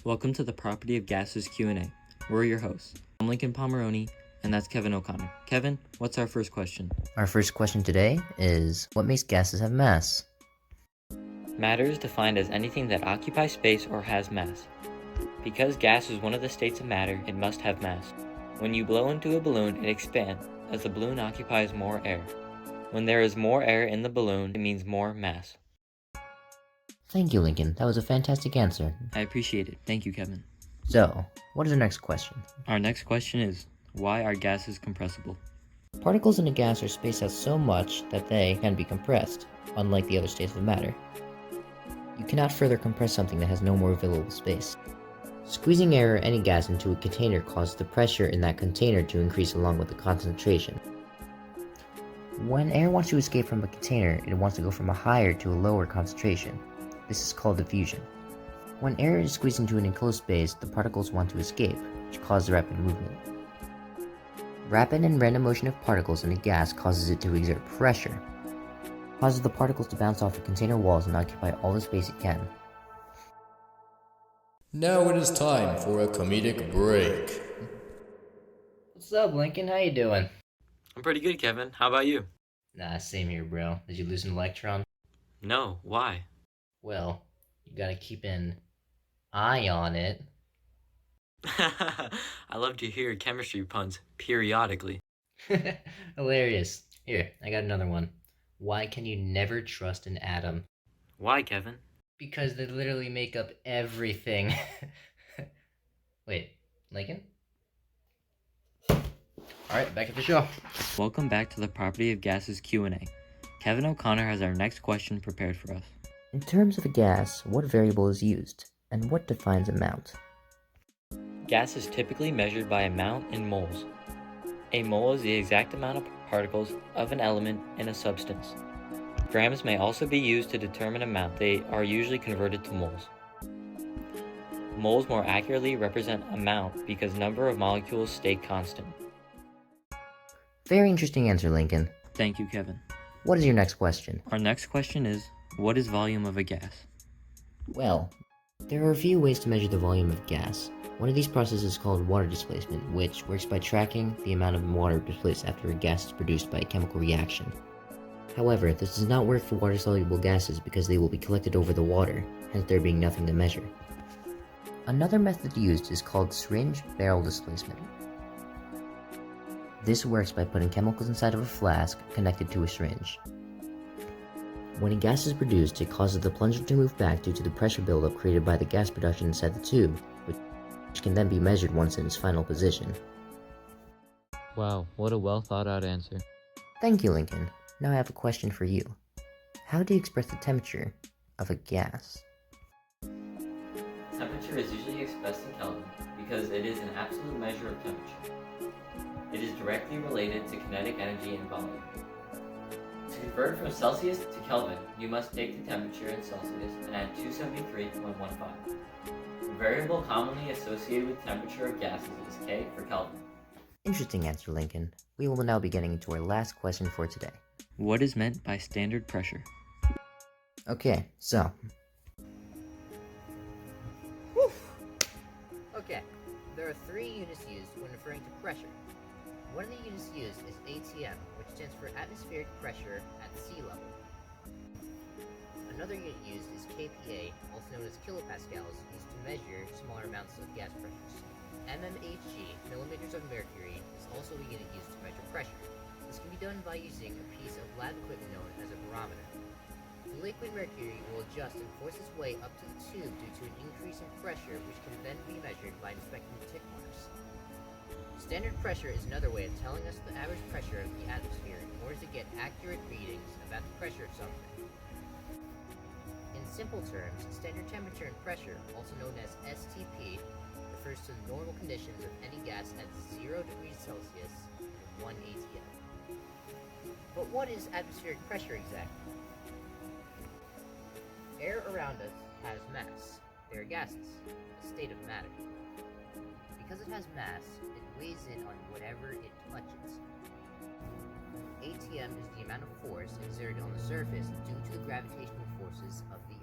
Welcome to the Property of Gases Q&A. We're your hosts. I'm Lincoln Pomeroni, and that's Kevin O'Connor. Kevin, what's our first question? Our first question today is, what makes gases have mass? Matter is defined as anything that occupies space or has mass. Because gas is one of the states of matter, it must have mass. When you blow into a balloon, it expands, as the balloon occupies more air. When there is more air in the balloon, it means more mass. Thank you, Lincoln. That was a fantastic answer. I appreciate it. Thank you, Kevin. So, what is our next question? Our next question is, why are gases compressible? Particles in a gas are spaced out so much that they can be compressed, unlike the other states of matter. You cannot further compress something that has no more available space. Squeezing air or any gas into a container causes the pressure in that container to increase along with the concentration. When air wants to escape from a container, it wants to go from a higher to a lower concentration. This is called diffusion. When air is squeezed into an enclosed space, the particles want to escape, which causes rapid movement. Rapid and random motion of particles in a gas causes it to exert pressure, causes the particles to bounce off the container walls and occupy all the space it can. Now it is time for a comedic break. What's up, Lincoln? How you doing? I'm pretty good, Kevin. How about you? Nah, same here, bro. Did you lose an electron? No, why? Well, you gotta keep an eye on it. I love to hear chemistry puns periodically. Hilarious. Here, I got another one. Why can you never trust an atom? Why, Kevin? Because they literally make up everything. Wait, Lincoln? Alright, back at the show. Welcome back to the Property of Gases Q&A. Kevin O'Connor has our next question prepared for us. In terms of a gas, what variable is used, and what defines amount? Gas is typically measured by amount in moles. A mole is the exact amount of particles of an element in a substance. Grams may also be used to determine amount. They are usually converted to moles. Moles more accurately represent amount because number of molecules stay constant. Very interesting answer, Lincoln. Thank you, Kevin. What is your next question? Our next question is, what is volume of a gas? Well, there are a few ways to measure the volume of gas. One of these processes is called water displacement, which works by tracking the amount of water displaced after a gas is produced by a chemical reaction. However, this does not work for water-soluble gases because they will be collected over the water, hence there being nothing to measure. Another method used is called syringe barrel displacement. This works by putting chemicals inside of a flask connected to a syringe. When a gas is produced, it causes the plunger to move back due to the pressure buildup created by the gas production inside the tube, which can then be measured once in its final position. Wow, what a well thought out answer. Thank you, Lincoln. Now I have a question for you. How do you express the temperature of a gas? Temperature is usually expressed in Kelvin because it is an absolute measure of temperature. It is directly related to kinetic energy and volume. To convert from Celsius to Kelvin, you must take the temperature in Celsius and add 273.15. The variable commonly associated with temperature of gases is K for Kelvin. Interesting answer, Lincoln. We will now be getting into our last question for today. What is meant by standard pressure? Okay, so. Okay, there are three units used when referring to pressure. One of the units used is ATM, which stands for atmospheric pressure at sea level. Another unit used is kPa, also known as kilopascals, used to measure smaller amounts of gas pressures. mmHg, millimeters of mercury, is also a unit used to measure pressure. This can be done by using a piece of lab equipment known as a barometer. The liquid mercury will adjust and force its way up to the tube due to an increase in pressure, which can then be measured by inspecting the tick marks. Standard pressure is another way of telling us the average pressure of the atmosphere in order to get accurate readings about the pressure of something. In simple terms, standard temperature and pressure, also known as STP, refers to the normal conditions of any gas at 0 degrees Celsius and 1 atm. But what is atmospheric pressure exactly? Air around us has mass. They are gases, a state of matter. Because it has mass, it weighs in on whatever it touches. ATM is the amount of force exerted on the surface due to the gravitational forces of the